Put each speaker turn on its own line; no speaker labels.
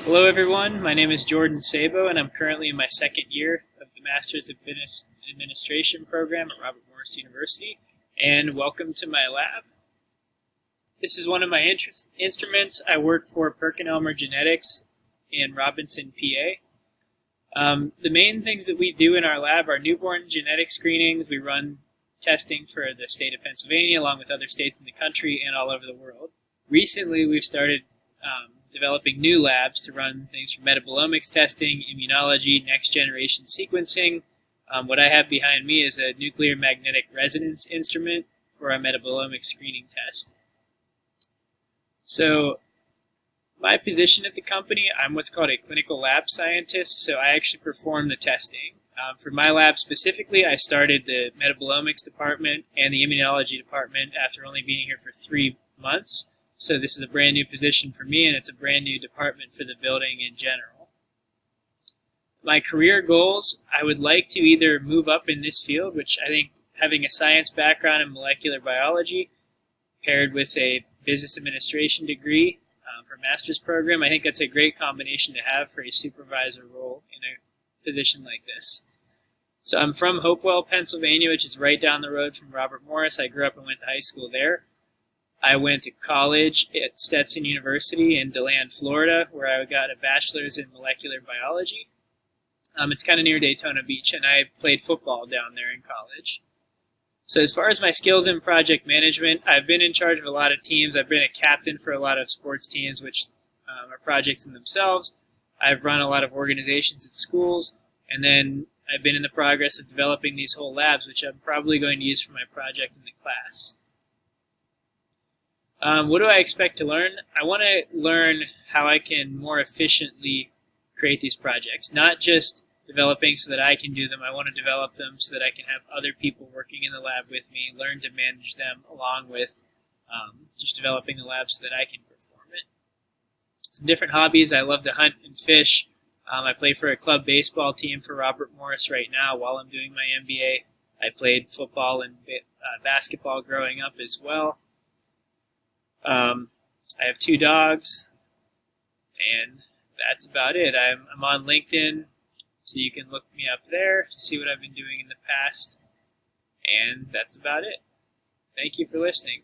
Hello, everyone. My name is Jordan Sabo, and I'm currently in my second year of the Master's Administration program at Robert Morris University. And welcome to my lab. This is one of my instruments. I work for PerkinElmer Genetics in Robinson, PA. The main things that we do in our lab are newborn genetic screenings. We run testing for the state of Pennsylvania, along with other states in the country and all over the world. Recently, we've started developing new labs to run things for metabolomics testing, immunology, next-generation sequencing. What I have behind me is a nuclear magnetic resonance instrument for our metabolomics screening test. So my position at the company, I'm what's called a clinical lab scientist, so I actually perform the testing. For my lab specifically, I started the metabolomics department and the immunology department after only being here for 3 months. So this is a brand new position for me, and it's a brand new department for the building in general. My career goals, I would like to either move up in this field, which I think having a science background in molecular biology paired with a business administration degree for a master's program, I think that's a great combination to have for a supervisor role in a position like this. So I'm from Hopewell, Pennsylvania, which is right down the road from Robert Morris. I grew up and went to high school there. I went to college at Stetson University in DeLand, Florida, where I got a bachelor's in molecular biology. It's kind of near Daytona Beach, and I played football down there in college. So as far as my skills in project management, I've been in charge of a lot of teams. I've been a captain for a lot of sports teams, which are projects in themselves. I've run a lot of organizations at schools, and then I've been in the progress of developing these whole labs, which I'm probably going to use for my project in the class. What do I expect to learn? I want to learn how I can more efficiently create these projects, not just developing so that I can do them. I want to develop them so that I can have other people working in the lab with me, learn to manage them along with just developing the lab so that I can perform it. Some different hobbies. I love to hunt and fish. I play for a club baseball team for Robert Morris right now while I'm doing my MBA. I played football and basketball growing up as well. I have 2 dogs, and that's about it. I'm on LinkedIn, so you can look me up there to see what I've been doing in the past, and that's about it. Thank you for listening.